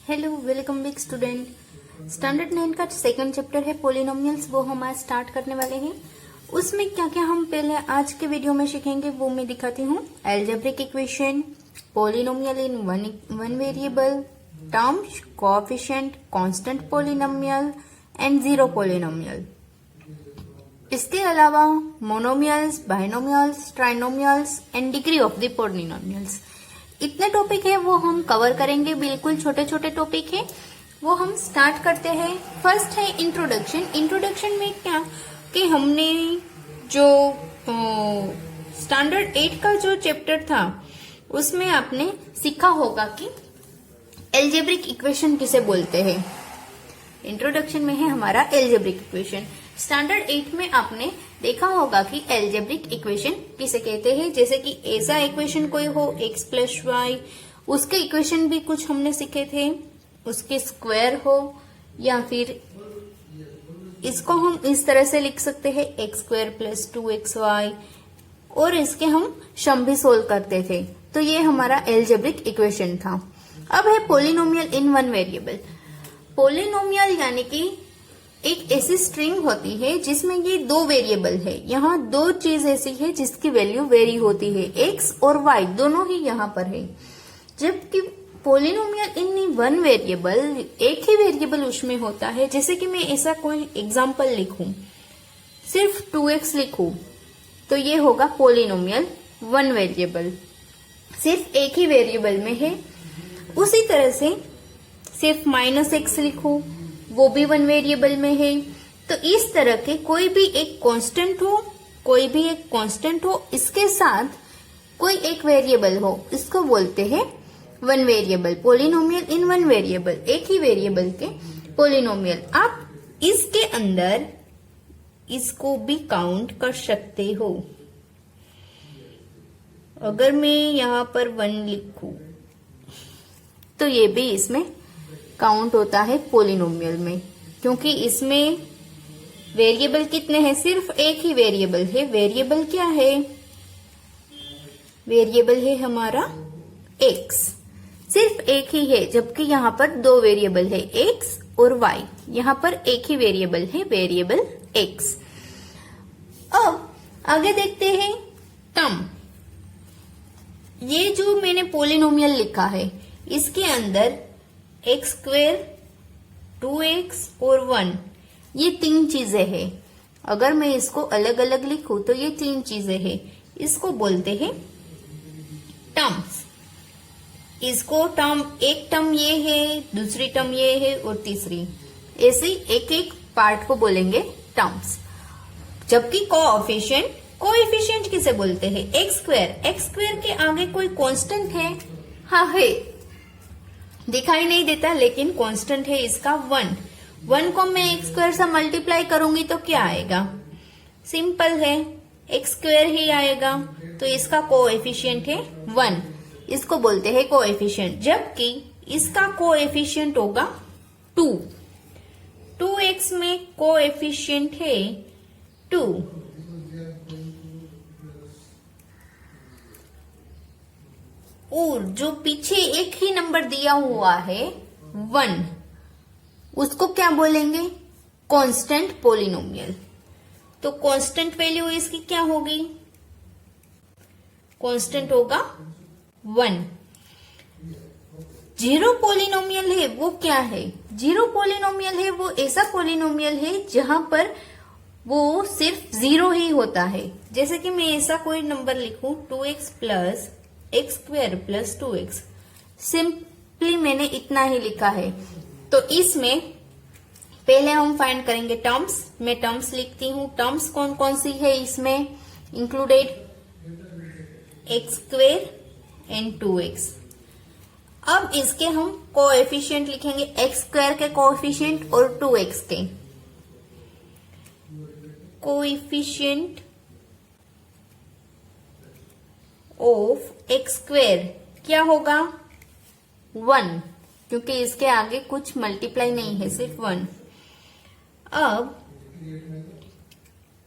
Hello welcome back student. Standard 9 का second chapter है polynomials, वो हम आज स्टार्ट करने वाले हैं। उसमें क्या क्या हम पहले आज के वीडियो में सीखेंगे वो मैं दिखाती हूँ। Algebraic equation, polynomial in one variable, terms, coefficient, constant polynomial and zero polynomial. इसके अलावा monomials, binomials, trinomials and degree of the polynomials. इतने टॉपिक है वो हम कवर करेंगे, बिल्कुल छोटे छोटे टॉपिक है वो हम स्टार्ट करते हैं। फर्स्ट है इंट्रोडक्शन। इंट्रोडक्शन में क्या कि हमने जो स्टैंडर्ड 8 का जो चैप्टर था उसमें आपने सीखा होगा कि एल्जेब्रिक इक्वेशन किसे बोलते हैं। इंट्रोडक्शन में है हमारा एल्जेब्रिक इक्वेशन। स्टैंडर्ड 8 में आपने देखा होगा कि एल्जेब्रिक इक्वेशन किसे कहते हैं, जैसे कि ऐसा इक्वेशन कोई हो x प्लस वाई, उसके इक्वेशन भी कुछ हमने सीखे थे, उसके स्क्वायर हो या फिर इसको हम इस तरह से लिख सकते हैं एक्स स्क्वायर प्लस 2xy, और इसके हम सम भी सोल्व करते थे। तो ये हमारा एल्जेब्रिक इक्वेशन था। अब है polynomial in one variable. Polynomial यानी कि एक ऐसी स्ट्रिंग होती है जिसमें ये दो वेरिएबल है। यहाँ दो चीज ऐसी है जिसकी वैल्यू वेरी होती है, एक्स और वाई दोनों ही यहाँ पर है। जबकि पोलिनोमियल इन वन वेरिएबल, एक ही वेरिएबल उसमें होता है। जैसे कि मैं ऐसा कोई एग्जांपल लिखूं, सिर्फ 2x लिखूं, तो ये होगा पोलिनोमियल वन वेरिएबल, सिर्फ एक ही वेरिएबल में है। उसी तरह से सिर्फ -x लिखूं, वो भी वन वेरिएबल में है। तो इस तरह के कोई भी एक कांस्टेंट हो, इसके साथ कोई एक वेरिएबल हो, इसको बोलते हैं one variable. Polynomial in one variable, एक ही वेरिएबल के पोलिनोमियल। आप इसके अंदर इसको भी काउंट कर सकते हो। अगर मैं यहाँ पर 1 लिखूं तो ये भी इसमें काउंट होता है पोलिनोमियल में, क्योंकि इसमें वेरिएबल कितने हैं, सिर्फ एक ही वेरिएबल है। वेरिएबल क्या है, वेरिएबल है हमारा x, सिर्फ एक ही है। जबकि यहाँ पर दो वेरिएबल है, x और y। यहाँ पर एक ही वेरिएबल है, वेरिएबल x। अब आगे देखते हैं टर्म। ये जो मैंने पोलिनोमियल लिखा है इसके अंदर एक्स स्क्वेयर, 2x और 1, ये तीन चीजें हैं। अगर मैं इसको अलग अलग लिखूं तो ये तीन चीजें हैं, इसको बोलते हैं टर्म्स। इसको एक टर्म ये है, दूसरी टर्म ये है और तीसरी, ऐसे एक एक पार्ट को बोलेंगे टर्म्स। जबकि कोएफिशिएंट किसे बोलते हैं, एक्स स्क्वायर के आगे कोई कांस्टेंट है, हाँ है, दिखाई नहीं देता लेकिन कांस्टेंट है इसका 1 को मैं एक्स स्क्वायर से मल्टीप्लाई करूंगी तो क्या आएगा, सिंपल है, एक्स स्क्वायर ही आएगा। तो इसका कोएफिशिएंट है 1, इसको बोलते हैं कोएफिशिएंट। जबकि इसका कोएफिशिएंट होगा 2x में कोएफिशिएंट है 2, और जो पीछे एक ही नंबर दिया हुआ है 1, उसको क्या बोलेंगे, कांस्टेंट पोलिनोमियल। तो कांस्टेंट वैल्यू इसकी क्या होगी, कांस्टेंट होगा 1। जीरो पोलिनोमियल है वो क्या है, जीरो पोलिनोमियल है वो ऐसा पोलिनोमियल है जहां पर वो सिर्फ जीरो ही होता है। जैसे कि मैं ऐसा कोई नंबर लिखूं 2x plus x square plus 2x, simply मैंने इतना ही लिखा है। तो इसमें पहले हम फाइंड करेंगे टर्म्स। मैं टर्म्स लिखती हूँ। टर्म्स कौन कौन सी है इसमें included, x square and 2x। अब इसके हम कोएफिशिएंट लिखेंगे, एक्स स्क्वायर के कोएफिशिएंट और 2x के कोएफिशिएंट ऑफ एक्स स्क्वायर क्या होगा 1, क्योंकि इसके आगे कुछ मल्टीप्लाई नहीं है, सिर्फ 1। अब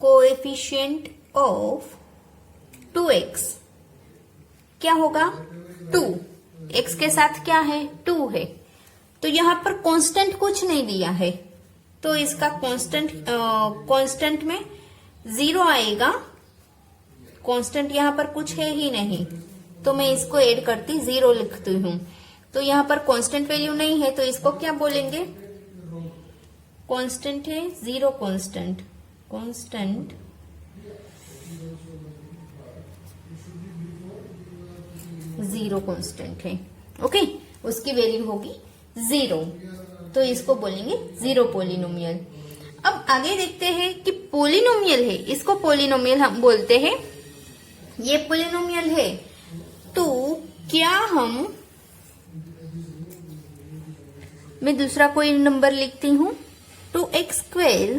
कोएफिशिएंट ऑफ 2x क्या होगा 2, x के साथ क्या है 2 है, तो यहाँ पर कांस्टेंट कुछ नहीं दिया है, तो इसका कांस्टेंट में 0 आएगा। कांस्टेंट यहाँ पर कुछ है ही नहीं, तो मैं इसको ऐड करती 0 लिखती हूँ। तो यहाँ पर कांस्टेंट वैल्यू नहीं है, तो इसको क्या बोलेंगे? कांस्टेंट है 0 कांस्टेंट, कांस्टेंट 0 कांस्टेंट है। ओके, उसकी वैल्यू होगी 0, तो इसको बोलेंगे 0 पोलिनोमियल। अब आगे देखते हैं कि पोलिनोमियल है, इसको पोलिनोमियल हम बोलते हैं। ये पोलिनोमियल है, तो क्या मैं दूसरा कोई नंबर लिखती हूँ, 2x²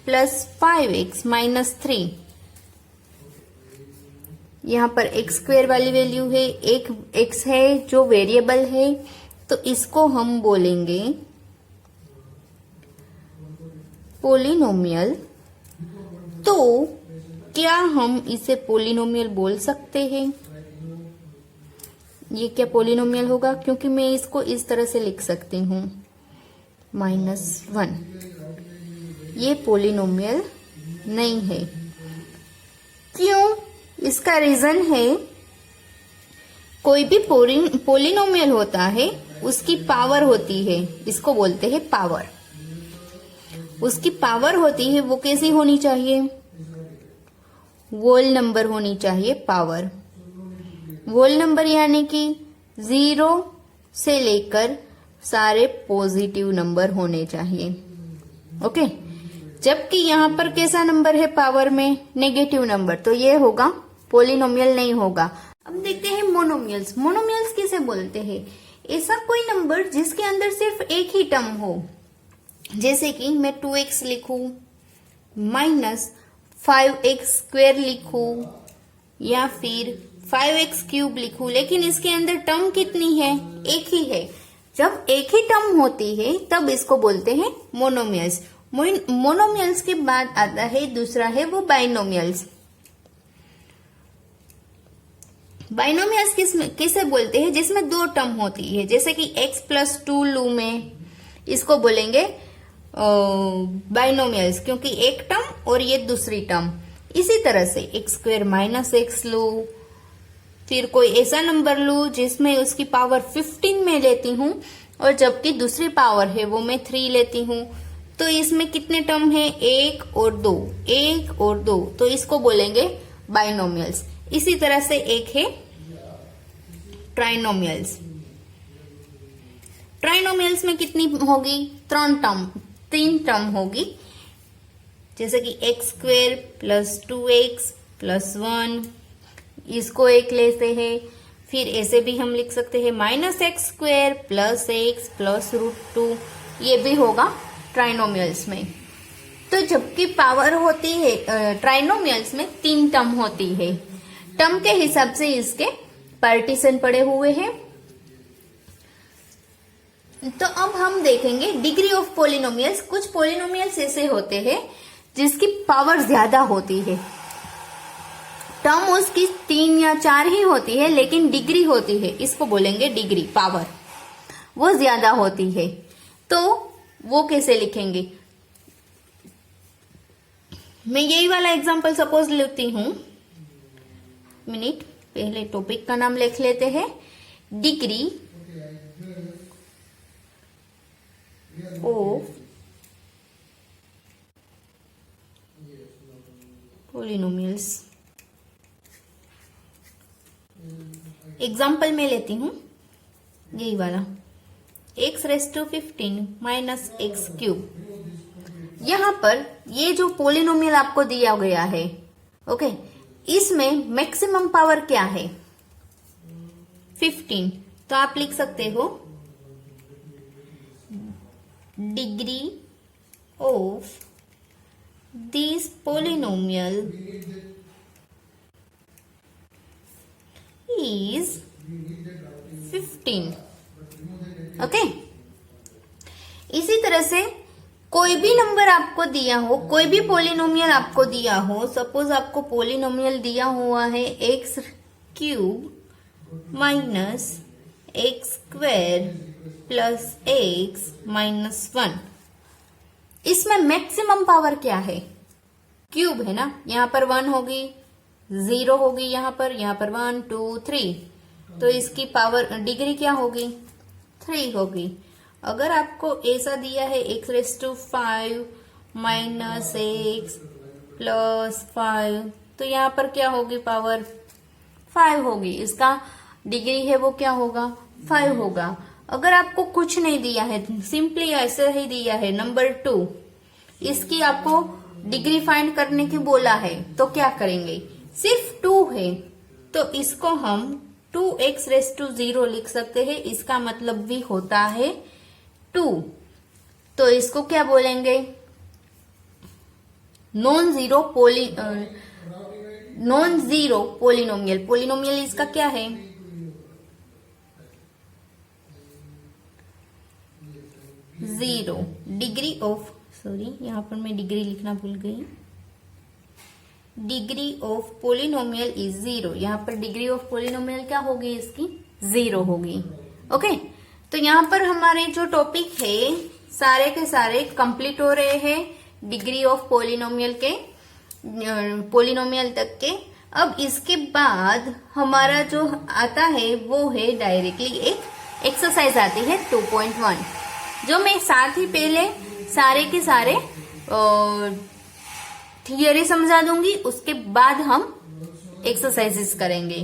प्लस 5x माइनस 3। यहाँ पर x² वाली वैल्यू है, एक x है जो वेरिएबल है, तो इसको हम बोलेंगे पोलिनोमियल। तो क्या हम इसे पोलिनोमियल बोल सकते हैं? ये क्या पोलिनोमियल होगा? क्योंकि मैं इसको इस तरह से लिख सकती हूँ -1। ये पोलिनोमियल नहीं है। क्यों? इसका रीजन है, कोई भी पोलिनोमियल होता है उसकी पावर होती है, इसको बोलते हैं पावर। उसकी पावर होती है, वो कैसी होनी चाहिए? होल नंबर होनी चाहिए पावर। होल नंबर यानी कि 0 से लेकर सारे पॉजिटिव नंबर होने चाहिए। ओके, जबकि यहाँ पर कैसा नंबर है पावर में? नेगेटिव नंबर, तो ये होगा पोलिनोमियल नहीं होगा। अब देखते हैं मोनोमियल्स। मोनोमियल्स किसे बोलते हैं? ऐसा कोई नंबर जिसके अंदर सिर्फ एक ही टर्म हो, जैसे कि मैं 2x लिखूं माइनस 5x² लिखूं या फिर 5x³ लिखूं, लेकिन इसके अंदर टर्म कितनी है? एक ही है। जब एक ही टर्म होती है तब इसको बोलते हैं मोनोमियल्स। मोनोमियल्स के बाद आता है दूसरा है वो बाइनोमियल्स। बाइनोमियल्स किसे बोलते हैं? जिसमें 2 टर्म होती है, जैसे कि x+2 लू में, इसको बोलेंगे बाइनोमियल्स, क्योंकि एक टर्म और ये दूसरी टर्म। इसी तरह से x² माइनस x लू, फिर कोई ऐसा नंबर लू जिसमें उसकी पावर 15 में लेती हूँ और जबकि दूसरी पावर है वो मैं 3 लेती हूँ, तो इसमें कितने टर्म है? 1 और 2, 1 और 2, तो इसको बोलेंगे बाइनोमियल्स। इसी तरह से एक है ट्राइनोमियल्स। ट्राइनोमियल्स में कितनी होगी? 3 टर्म होगी, जैसे कि x² प्लस 2x प्लस 1, इसको एक लेते हैं। फिर ऐसे भी हम लिख सकते हैं -x² प्लस x प्लस √2, ये भी होगा ट्राइनोमियल्स में। तो जबकि पावर होती है ट्राइनोमियल्स में 3 टर्म होती है। टर्म के हिसाब से इसके पार्टीशन पड़े हुए हैं। तो अब हम देखेंगे डिग्री ऑफ पोलिनोमियल्स। कुछ पोलिनोमियल्स ऐसे होते हैं जिसकी पावर ज्यादा होती है, टर्म उसकी 3 या 4 ही होती है, लेकिन डिग्री होती है, इसको बोलेंगे डिग्री, पावर वो ज्यादा होती है। तो वो कैसे लिखेंगे? मैं यही वाला एग्जांपल सपोज लेती हूं। मिनट, पहले टॉपिक का नाम लिख लेते हैं। Degree of polynomials. एग्जाम्पल में लेती हूं यही वाला, x⁻15 माइनस x³। यहां पर ये जो पोलिनोमियल आपको दिया गया है, ओके, इसमें मैक्सिमम पावर क्या है? 15। तो आप लिख सकते हो degree of this polynomial is 15। Okay, इसी तरह से कोई भी नंबर आपको दिया हो, कोई भी पोलिनोमियल आपको दिया हो, सपोज आपको पोलिनोमियल दिया हुआ है x³ minus x² plus x minus 1। इसमें मैक्सिमम पावर क्या है? क्यूब है ना, यहाँ पर 1 होगी, 0 होगी, यहाँ पर 1 2 3, तो इसकी पावर डिग्री क्या होगी? 3 होगी। अगर आपको ऐसा दिया है x⁵ माइनस एक्स प्लस 5, तो यहाँ पर क्या होगी? पावर 5 होगी। इसका डिग्री है वो क्या होगा? 5 होगा। अगर आपको कुछ नहीं दिया है, सिंपली ऐसे ही दिया है नंबर 2, इसकी आपको डिग्री फाइंड करने की बोला है, तो क्या करेंगे? सिर्फ 2 है तो इसको हम 2x⁵ लिख सकते हैं। इसका मतलब भी होता है 2। तो इसको क्या बोलेंगे? Non zero polynomial. पोलिनोमियल इसका क्या है? जीरो डिग्री ऑफ, सॉरी यहाँ पर मैं डिग्री लिखना भूल गई। Degree of polynomial is 0। यहाँ पर डिग्री ऑफ पोलिनोमियल क्या होगी? इसकी 0 होगी। ओके, तो यहाँ पर हमारे जो टॉपिक है सारे के सारे कंप्लीट हो रहे हैं डिग्री ऑफ पोलिनोमियल के, पोलिनोमियल तक के। अब इसके बाद हमारा जो आता है वो है डायरेक्टली एक एक्सरसाइज आती है 2.1, जो मैं साथ ही पहले सारे के सारे थियरी समझा दूंगी, उसके बाद हम एक्सरसाइजेस करेंगे।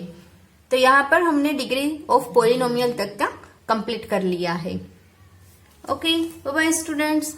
तो यहाँ पर हमने डिग्री ऑफ पोलिनोमियल तक का कंप्लीट कर लिया है। Okay, bye bye students.